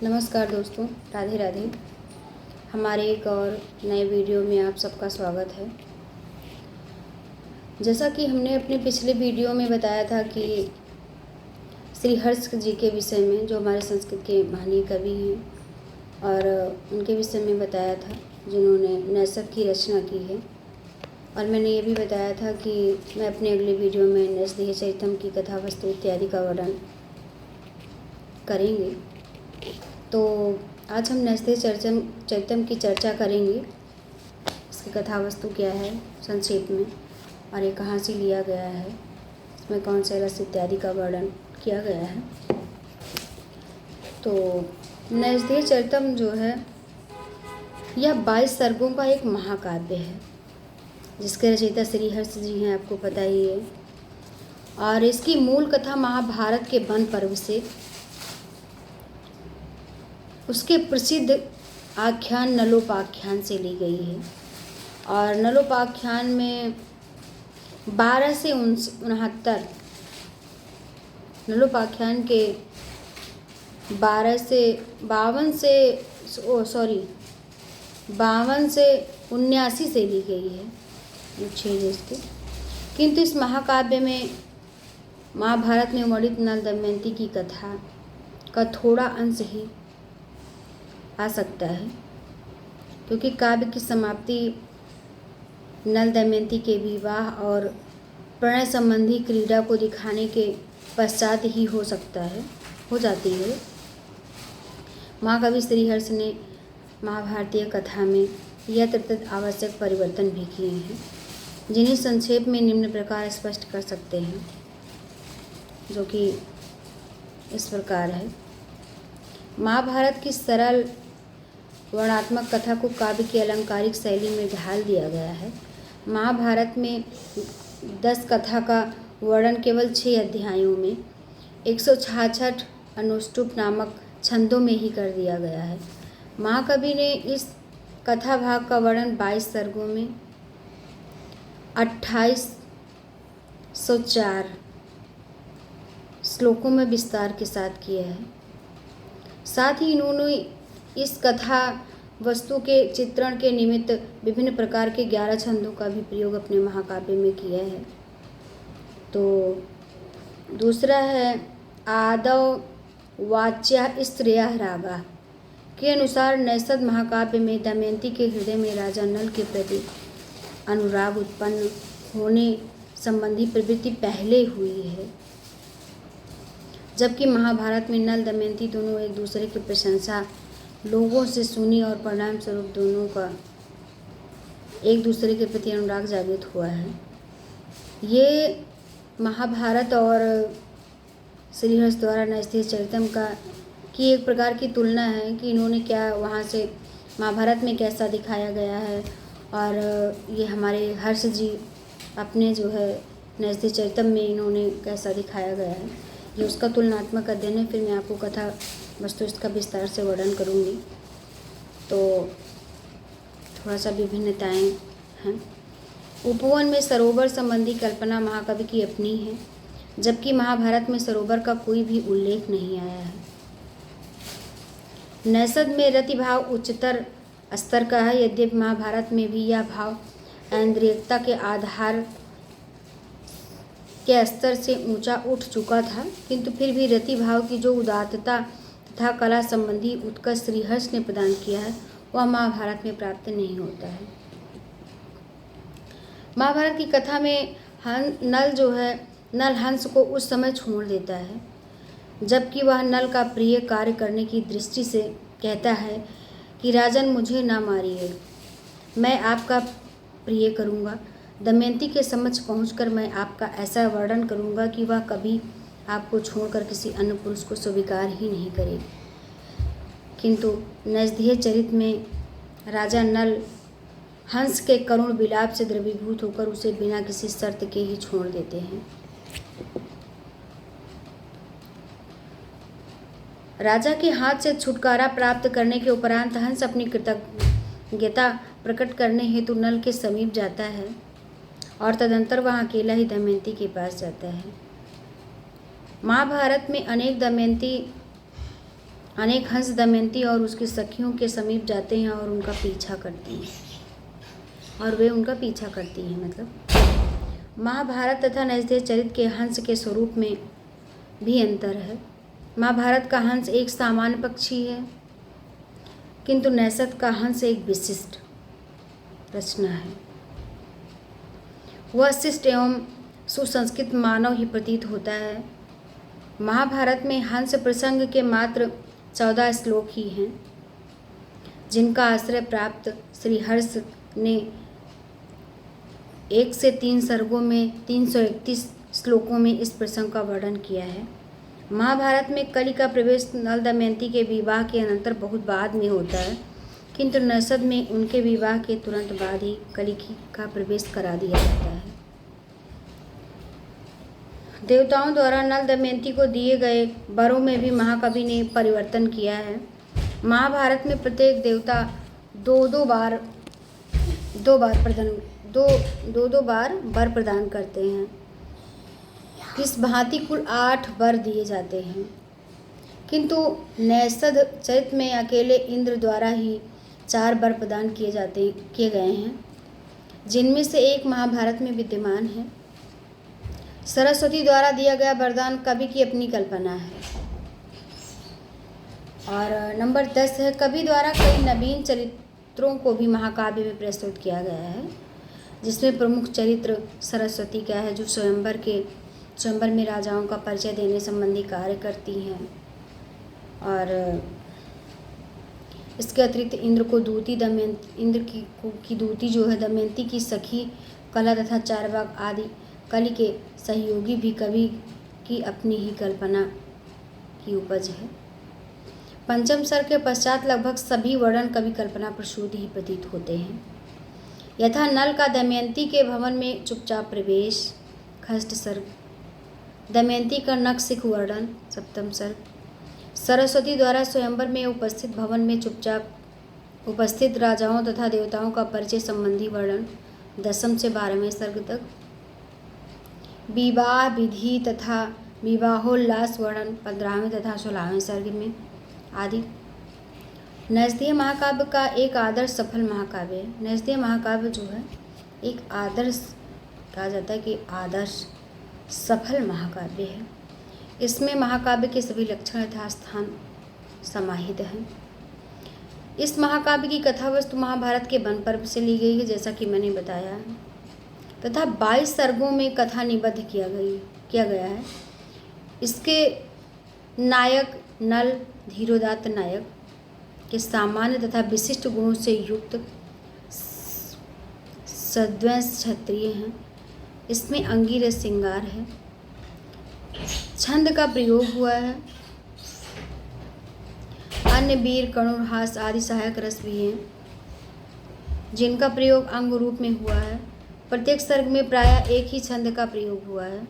नमस्कार दोस्तों, राधे राधे। हमारे एक और नए वीडियो में आप सबका स्वागत है। जैसा कि हमने अपने पिछले वीडियो में बताया था कि श्री हर्ष जी के विषय में, जो हमारे संस्कृत के महानीय कवि हैं, और उनके विषय में बताया था जिन्होंने नैसक की रचना की है। और मैंने ये भी बताया था कि मैं अपने अगले वीडियो में नैषधेय चरितम की कथा वस्तु इत्यादि का वर्णन करेंगे। तो आज हम नैषधेय चरितम की चर्चा करेंगे। इसकी कथा वस्तु क्या है संक्षेप में, और ये कहाँ से लिया गया है, इसमें कौन से रस इत्यादि का वर्णन किया गया है। तो नैषधेय चरितम जो है यह 22 सर्गों का एक महाकाव्य है, जिसके रचयिता श्री हर्ष जी हैं, आपको पता ही है। और इसकी मूल कथा महाभारत के वन पर्व से उसके प्रसिद्ध आख्यान नलोपाख्यान से ली गई है। और नलोपाख्यान में 12 से 69 नलोपाख्यान के 52 से 79 से ली गई है, 6 इसके। किंतु इस महाकाव्य में महाभारत में वर्णित नल दमयंती की कथा का थोड़ा अंश ही आ सकता है, क्योंकि काव्य की समाप्ति नल दमयंती के विवाह और प्रणय संबंधी क्रीड़ा को दिखाने के पश्चात ही हो जाती है। महाकवि श्री हर्ष ने महाभारतीय कथा में यथातथ आवश्यक परिवर्तन भी किए हैं, जिन्हें संक्षेप में निम्न प्रकार स्पष्ट कर सकते हैं, जो कि इस प्रकार है। महाभारत की सरल वर्णात्मक कथा को काव्य की अलंकारिक शैली में ढाल दिया गया है। महाभारत में 10 कथा का वर्णन केवल 6 अध्यायों में 166 अनुष्टुप नामक छंदों में ही कर दिया गया है। महाकवि ने इस कथा भाग का वर्णन 22 सर्गों में 2804 श्लोकों में विस्तार के साथ किया है। साथ ही इन्होंने इस कथा वस्तु के चित्रण के निमित्त विभिन्न प्रकार के 11 छंदों का भी प्रयोग अपने महाकाव्य में किया है। तो दूसरा है आदौ वाच्या स्त्रियः रागा के अनुसार नैषध महाकाव्य में दमयंती के हृदय में राजा नल के प्रति अनुराग उत्पन्न होने संबंधी प्रवृत्ति पहले हुई है, जबकि महाभारत में नल दमयंती दोनों एक दूसरे की प्रशंसा लोगों से सुनी और परिणाम स्वरूप दोनों का एक दूसरे के प्रति अनुराग जागृत हुआ है। ये महाभारत और श्री हर्ष द्वारा नैषधेय चरितम की एक प्रकार की तुलना है कि इन्होंने क्या वहाँ से महाभारत में कैसा दिखाया गया है, और ये हमारे हर्ष जी अपने जो है नैषधेय चरितम में इन्होंने कैसा दिखाया गया है, ये उसका तुलनात्मक अध्ययन है। फिर मैं आपको कथा वस्तु इसका विस्तार से वर्णन करूँगी। तो थोड़ा सा विभिन्नताएं हैं। उपवन में सरोवर संबंधी कल्पना महाकवि की अपनी है, जबकि महाभारत में सरोवर का कोई भी उल्लेख नहीं आया है। नैषध में रति भाव उच्चतर स्तर का है, यद्यपि महाभारत में भी यह भाव ऐन्द्रियता के आधार के स्तर से ऊंचा उठ चुका था, किंतु फिर भी रति भाव की जो उदात्तता तथा कला संबंधी उत्कर्ष श्री हर्ष ने प्रदान किया है, वह महाभारत में प्राप्त नहीं होता है। महाभारत की कथा में नल हंस को उस समय छोड़ देता है जबकि वह नल का प्रिय कार्य करने की दृष्टि से कहता है कि राजन मुझे ना मारिए, मैं आपका प्रिय करूँगा। दमयंती के समक्ष पहुंचकर मैं आपका ऐसा वर्णन करूँगा कि वह कभी आपको छोड़कर किसी अन्य पुरुष को स्वीकार ही नहीं करेगी। किंतु नैषधेय चरित में राजा नल हंस के करुण विलाप से द्रवीभूत होकर उसे बिना किसी शर्त के ही छोड़ देते हैं। राजा के हाथ से छुटकारा प्राप्त करने के उपरांत हंस अपनी कृतज्ञता प्रकट करने हेतु नल के समीप जाता है और तदंतर वह अकेला ही दमयंती के पास जाता है। महाभारत में अनेक दमयंती अनेक हंस दमयंती और उसकी सखियों के समीप जाते हैं और उनका पीछा करती हैं, और वे उनका पीछा करती हैं। मतलब महाभारत तथा नैषधेय चरित्र के हंस के स्वरूप में भी अंतर है। महाभारत का हंस एक सामान्य पक्षी है, किंतु नैषध का हंस एक विशिष्ट रचना है। वह शिष्ट एवं सुसंस्कृत मानव ही प्रतीत होता है। महाभारत में हंस प्रसंग के मात्र 14 श्लोक ही हैं, जिनका आश्रय प्राप्त श्रीहर्ष ने 1 से 3 सर्गों में 331 श्लोकों में इस प्रसंग का वर्णन किया है। महाभारत में कलि का प्रवेश नल दमयंती के विवाह के अनंतर बहुत बाद में होता है, किंतु नैषध में उनके विवाह के तुरंत बाद ही कलि का प्रवेश करा दिया जाता है। देवताओं द्वारा नल दमयंती को दिए गए वरों में भी महाकवि ने परिवर्तन किया है। महाभारत में प्रत्येक देवता दो बार वर प्रदान करते हैं। इस भांति कुल 8 वर दिए जाते हैं, किंतु नैषध चरित्र में अकेले इंद्र द्वारा ही 4 वर प्रदान किए गए हैं, जिनमें से एक महाभारत में विद्यमान है। सरस्वती द्वारा दिया गया वरदान कवि की अपनी कल्पना है। और नंबर 10 है, कवि द्वारा कई नवीन चरित्रों को भी महाकाव्य में प्रस्तुत किया गया है, जिसमें प्रमुख चरित्र सरस्वती का है, जो स्वयंवर में राजाओं का परिचय देने संबंधी कार्य करती हैं। और इसके अतिरिक्त इंद्र की दूती जो है दमयंती की सखी कला तथा चारवाक आदि कलि के सहयोगी भी कवि की अपनी ही कल्पना की उपज है। पंचम सर्ग के पश्चात लगभग सभी वर्णन कवि कल्पना प्रसूत ही प्रतीत होते हैं, यथा नल का दमयंती के भवन में चुपचाप प्रवेश खष्ट सर्ग, दमयंती का नखशिख वर्णन सप्तम सर्ग, सरस्वती द्वारा स्वयंवर में उपस्थित भवन में चुपचाप उपस्थित राजाओं तथा देवताओं का परिचय संबंधी वर्णन 10 से 12वें सर्ग तक, विवाह विधि तथा विवाहोल्लास वर्णन 15वें तथा 16वें सर्ग में आदि। नैषधेय महाकाव्य का एक आदर्श सफल महाकाव्य है। नैषधेय महाकाव्य जो है एक आदर्श कहा जाता है कि आदर्श सफल महाकाव्य है। इसमें महाकाव्य के सभी लक्षण तथा स्थान समाहित हैं। इस महाकाव्य की कथा वस्तु महाभारत के वन पर्व से ली गई है, जैसा कि मैंने बताया है, तथा 22 सर्गों में कथा निबद्ध किया गया है। इसके नायक नल धीरोदात्त नायक के सामान्य तथा विशिष्ट गुणों से युक्त सद्वंश क्षत्रिय हैं। इसमें अंगिरस श्रृंगार है, छंद का प्रयोग हुआ है, अन्य वीर करुण हास आदि सहायक रस भी हैं, जिनका प्रयोग अंग रूप में हुआ है। प्रत्येक सर्ग में प्रायः एक ही छंद का प्रयोग हुआ है।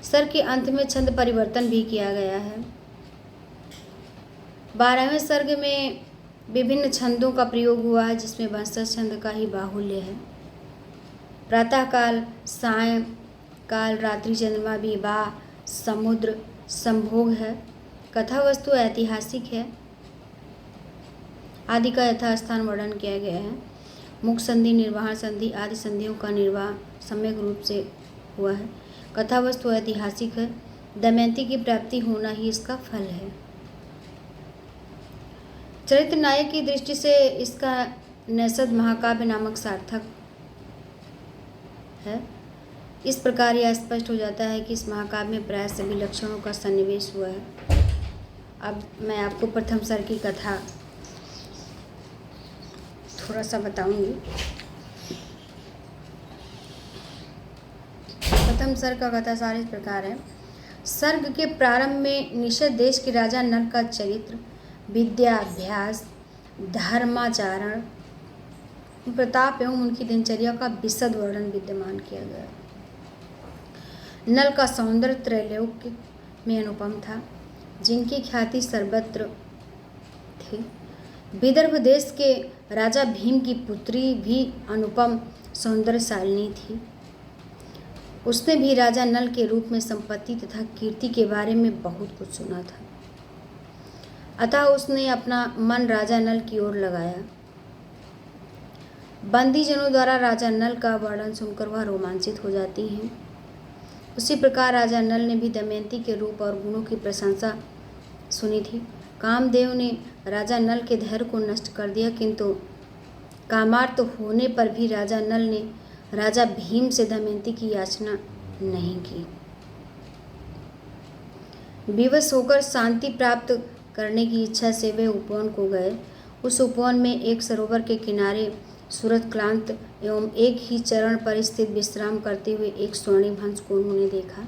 सर्ग के अंत में छंद परिवर्तन भी किया गया है। 12वें सर्ग में विभिन्न छंदों का प्रयोग हुआ है, जिसमें वंशज छंद का ही बाहुल्य है। प्रातःकाल, सायंकाल, रात्रि, चंद्रमा, विवाह, समुद्र, संभोग है। कथा वस्तु ऐतिहासिक है आदि का यथास्थान वर्णन किया गया है। मुख संधि, निर्वाह संधि आदि संधियों का निर्वाह सम्यक रूप से हुआ है। कथा वस्तु ऐतिहासिक है। दमयंती की प्राप्ति होना ही इसका फल है। चरित्र नायक की दृष्टि से इसका नैषध महाकाव्य नामक सार्थक है। इस प्रकार यह स्पष्ट हो जाता है कि इस महाकाव्य में प्राय सभी लक्षणों का सन्निवेश हुआ है। अब मैं आपको प्रथम सर्ग की कथा थोड़ा सा बताऊंगी। प्रथम सर्ग का कथा सार इस प्रकार है। सर्ग के प्रारंभ में निषद देश के राजा नल का चरित्र, विद्याभ्यास, धर्माचरण, प्रताप एवं उनकी दिनचर्या का विशद वर्णन विद्यमान किया गया। नल का सौंदर्य त्रैलोक्य में अनुपम था, जिनकी ख्याति सर्वत्र थी। विदर्भ देश के राजा भीम की पुत्री भी अनुपम सौंदर्यशालिनी थी। उसने भी राजा नल के रूप में संपत्ति तथा कीर्ति के बारे में बहुत कुछ सुना था। अतः उसने अपना मन राजा नल की ओर लगाया। बंदीजनों द्वारा राजा नल का वर्णन सुनकर वह रोमांचित हो जाती हैं। उसी प्रकार राजा नल ने भी दमयंती के रूप और गुणों की प्रशंसा सुनी थी। कामदेव ने राजा नल के धैर्य को नष्ट कर दिया, किंतु कामार्त होने पर भी राजा नल ने राजा भीम से दमयंती की याचना नहीं की। विवश होकर शांति प्राप्त करने की इच्छा से वे उपवन को गए। उस उपवन में एक सरोवर के किनारे सूरज क्लांत एवं एक ही चरण पर स्थित विश्राम करते हुए एक स्वर्णिम हंस को उन्होंने देखा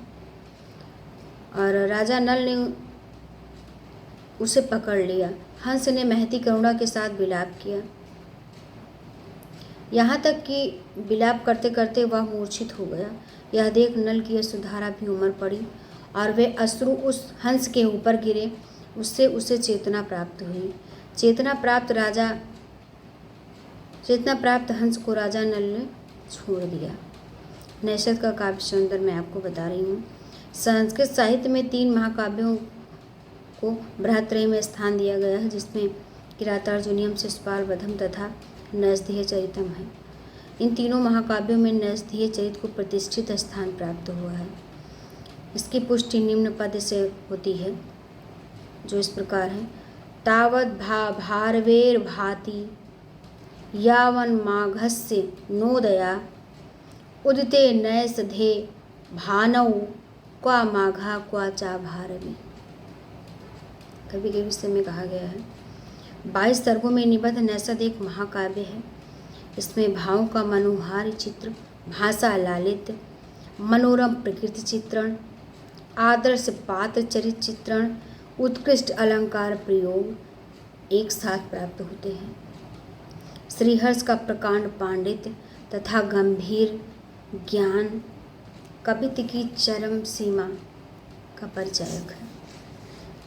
और राजा नल ने उसे पकड़ लिया। हंस ने महती करुणा के साथ विलाप किया, यहाँ तक कि विलाप करते करते वह मूर्छित हो गया। यह देख नल की यशोधरा भी उमड़ पड़ी और वे अश्रु उस हंस के ऊपर गिरे। उससे उसे चेतना प्राप्त हुई। चेतना प्राप्त हंस को राजा नल ने छोड़ दिया। नैषध का काव्य सौंदर्य मैं आपको बता रही हूँ। संस्कृत साहित्य में 3 महाकाव्यों को बृहत्त्रयी में स्थान दिया गया है, जिसमें किरातार्जुनीयम, शिशुपाल वधम तथा नैषधीय चरितम है। इन तीनों महाकाव्यों में नैषधीय चरित को प्रतिष्ठित स्थान प्राप्त हुआ है। इसकी पुष्टि निम्न पद से होती है, जो इस प्रकार है। तावद् भारवेर भाति यावन माघस्य नोदया उदिते नैषधे भानौ क्वा माघा क्वा चा भारवी। कभी कभी इस समय कहा गया है। 22 सर्गों में निबद्ध नैषध एक महाकाव्य है। इसमें भावों का मनोहारी चित्र, भाषा लालित्य, मनोरम प्रकृति चित्रण, आदर्श पात्र चरित चित्रण, उत्कृष्ट अलंकार प्रयोग एक साथ प्राप्त होते हैं। श्रीहर्ष का प्रकांड पांडित्य तथा गंभीर ज्ञान कवित्व की चरम सीमा का परिचायक है।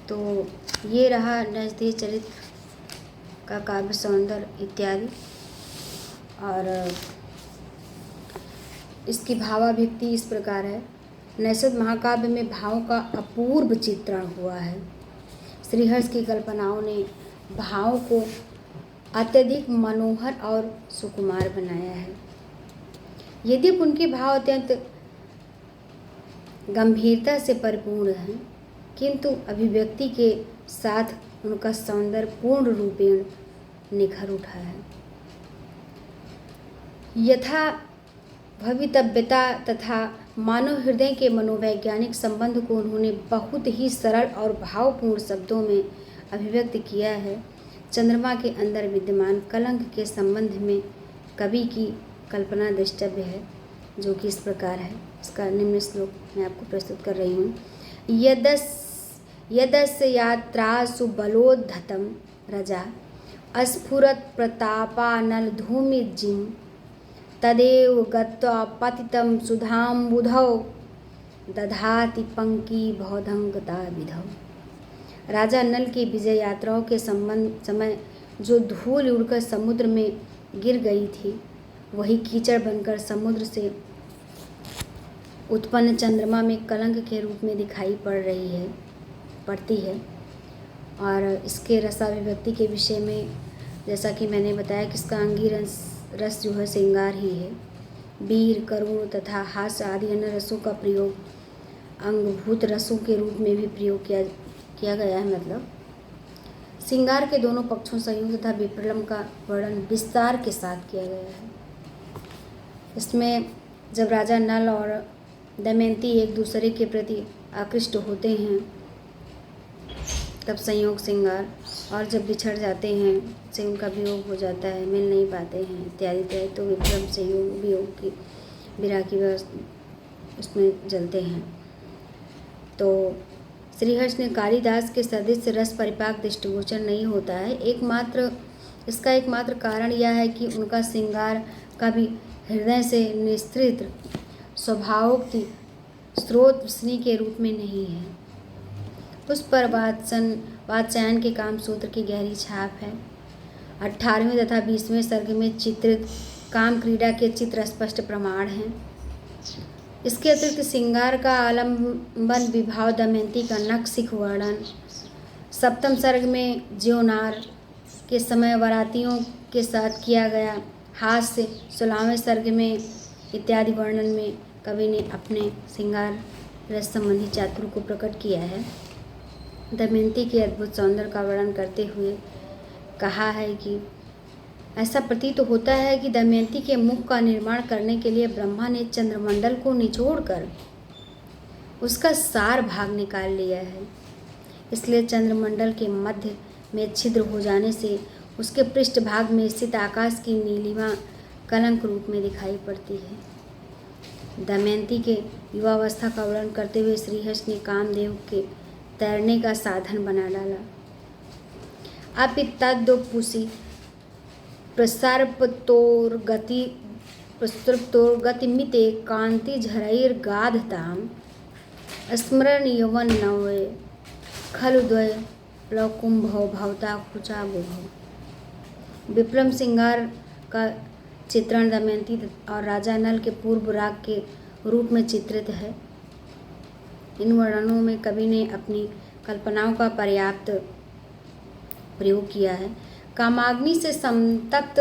तो ये रहा नैषधीय चरित का काव्य सौंदर्य इत्यादि। और इसकी भावाभिव्यक्ति इस प्रकार है। नैषध महाकाव्य में भावों का अपूर्व चित्रण हुआ है। श्रीहर्ष की कल्पनाओं ने भावों को अत्यधिक मनोहर और सुकुमार बनाया है। यद्यपि उनके भाव अत्यंत गंभीरता से परिपूर्ण हैं, किंतु अभिव्यक्ति के साथ उनका सौंदर्य पूर्ण रूपेण निखर उठा है। यथा भवितव्यता तथा मानव हृदय के मनोवैज्ञानिक संबंध को उन्होंने बहुत ही सरल और भावपूर्ण शब्दों में अभिव्यक्त किया है। चंद्रमा के अंदर विद्यमान कलंक के संबंध में कवि की कल्पना द्रष्टव्य है, जो कि इस प्रकार है। इसका निम्न श्लोक मैं आपको प्रस्तुत कर रही हूँ। यदस्य यात्रासु बलोद्धतं रजा अस्फुरत् प्रतापानलधूमिर्जिं तदेव गत्वा पतितं सुधाम्बुधौ दधाति पंकीबौधंगता विधौ। राजा नल की विजय यात्राओं के समय जो धूल उड़कर समुद्र में गिर गई थी, वही कीचड़ बनकर समुद्र से उत्पन्न चंद्रमा में कलंक के रूप में दिखाई पड़ती है। और इसके रसाभिव्यक्ति के विषय में जैसा कि मैंने बताया कि इसका अंगी रस जो है श्रृंगार ही है। वीर, करुण तथा हास्य आदि अन्य रसों का प्रयोग अंगभूत रसों के रूप में भी प्रयोग किया गया है। मतलब श्रृंगार के दोनों पक्षों संयुक्त तथा विप्रलंब का वर्णन विस्तार के साथ किया गया है। इसमें जब राजा नल और दमयंती एक दूसरे के प्रति आकृष्ट होते हैं तब संयोग श्रृंगार, और जब बिछड़ जाते हैं से उनका वियोग हो जाता है, मिल नहीं पाते हैं इत्यादि इत्यादि, तो विक्रम से वियोग की विरह की उसमें जलते हैं। तो श्रीहर्ष ने कालिदास के सदृश रस परिपाक दृष्टिगोचर नहीं होता है। इसका एकमात्र कारण यह है कि उनका श्रृंगार कभी हृदय से निस्तृत स्वभावोक्ति स्रोत स्नी के रूप में नहीं है। उस पर वात्स्यायन के काम सूत्र की गहरी छाप है। 18वें तथा 20वें सर्ग में चित्रित काम क्रीड़ा के चित्र स्पष्ट प्रमाण हैं। इसके अतिरिक्त श्रृंगार का आलम्बन, विभाव, दमयंती का नखशिख वर्णन, सप्तम सर्ग में ज्योनार के समय बारातियों के साथ किया गया हास्य, 16वें सर्ग में इत्यादि वर्णन में कवि ने अपने श्रृंगार रस संबंधी चातुर्य को प्रकट किया है। दमयंती के अद्भुत सौंदर्य का वर्णन करते हुए कहा है कि ऐसा प्रतीत होता है कि दमयंती के मुख का निर्माण करने के लिए ब्रह्मा ने चंद्रमंडल को निचोड़कर उसका सार भाग निकाल लिया है। इसलिए चंद्रमंडल के मध्य में छिद्र हो जाने से उसके पृष्ठभाग में स्थित आकाश की नीलिमा कलंक रूप में दिखाई पड़ती है। दमयंती के युवावस्था का वर्णन करते हुए श्रीहर्ष ने कामदेव के तैरने का साधन बना डाला। अपि तद्वपुषि प्रसर्पतोर्गतिमिते कान्तिझरैर्गाधतां स्मरण यवन नवे खलु द्वय प्लवकुंभो भवता कुचा बुभो। विक्रम श्रृंगार का चित्रण दमयंती और राजा नल के पूर्व राग के रूप में चित्रित है। इन वर्णनों में कवि ने अपनी कल्पनाओं का पर्याप्त प्रयोग किया है। कामाग्नि से संतप्त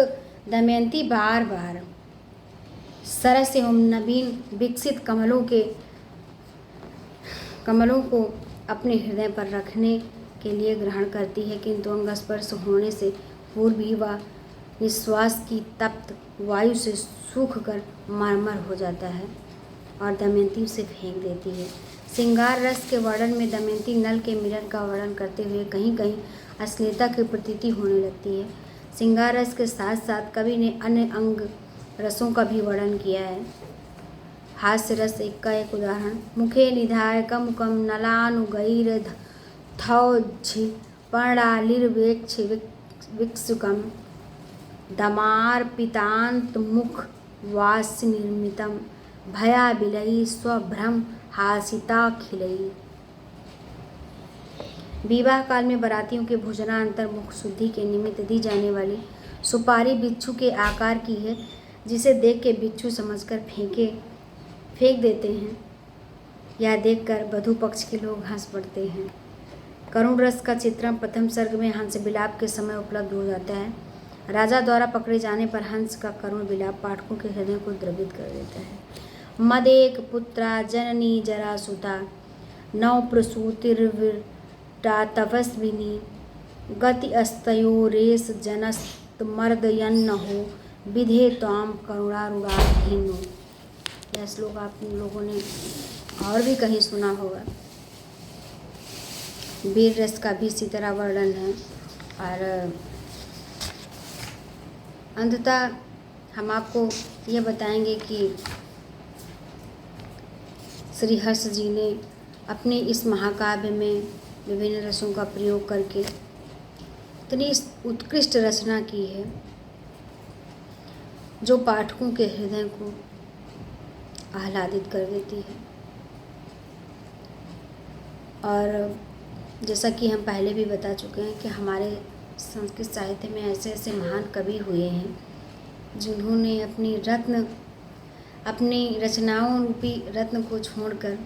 दमयंती बार बार सरस एवं नवीन विकसित कमलों को अपने हृदय पर रखने के लिए ग्रहण करती है, किंतु अंगस्पर्श होने से पूर्व ही वह निश्वास की तप्त वायु से सूख कर मरमर हो जाता है और दमयंती उसे फेंक देती है। श्रृंगार रस के वर्णन में दमयंती नल के मिलन का वर्णन करते हुए कहीं कहीं अश्लीलता की प्रतीति होने लगती है। श्रृंगार रस के साथ साथ कवि ने अन्य अंग रसों का भी वर्णन किया है। हास्य रस एक का एक उदाहरण, मुखे निधाय कम कम नलानुगैर थौझि पर्णालिर्वेक्ष विक्षुकम दमार्पितांत मुख वास्य निर्मितम भयाबिलई स्वभ्रम हासिता खिलई। विवाह काल में बारातियों के भोजनांतर मुख शुद्धि के निमित्त दी जाने वाली सुपारी बिच्छू के आकार की है, जिसे देख के बिच्छू समझकर फेंक देते हैं। यह देखकर वधू पक्ष के लोग हंस पड़ते हैं। करुण रस का चित्रण प्रथम सर्ग में हंस विलाप के समय उपलब्ध हो जाता है। राजा द्वारा पकड़े जाने पर हंस का करुण विलाप पाठकों के हृदय को द्रवित कर देता है। मदेक पुत्रा जननी जरासुता नौ प्रसूतिर्विटा तपस्विनी गति अस्तयोरेश जनस्तमर्दयन्नहो विधे त्वाम करुणारुणाधीनो। यह श्लोक आप लोगों ने और भी कहीं सुना होगा। वीर रस का भी इसी तरह वर्णन है। और अंततः हम आपको ये बताएंगे कि श्रीहर्ष जी ने अपने इस महाकाव्य में विभिन्न रसों का प्रयोग करके इतनी उत्कृष्ट रचना की है जो पाठकों के हृदय को आह्लादित कर देती है। और जैसा कि हम पहले भी बता चुके हैं कि हमारे संस्कृत साहित्य में ऐसे ऐसे महान कवि हुए हैं जिन्होंने अपनी रचनाओं रूपी रत्न को छोड़कर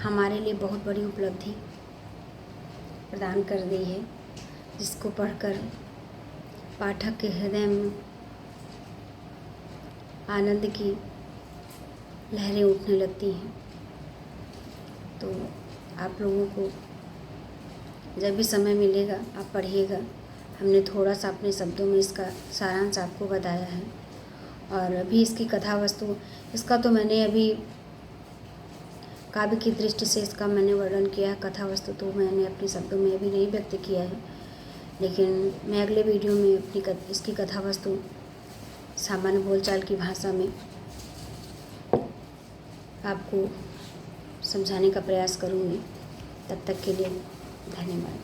हमारे लिए बहुत बड़ी उपलब्धि प्रदान कर दी है, जिसको पढ़कर पाठक के हृदय में आनंद की लहरें उठने लगती हैं। तो आप लोगों को जब भी समय मिलेगा आप पढ़िएगा। हमने थोड़ा सा अपने शब्दों में इसका सारांश आपको बताया है। और अभी इसकी कथा वस्तु इसका तो मैंने अभी काव्य की दृष्टि से इसका मैंने वर्णन किया। कथा वस्तु तो मैंने अपने शब्दों में अभी नहीं व्यक्त किया है, लेकिन मैं अगले वीडियो में इसकी कथा वस्तु सामान्य बोलचाल की भाषा में आपको समझाने का प्रयास करूँगी। तब तक के लिए धन्यवाद।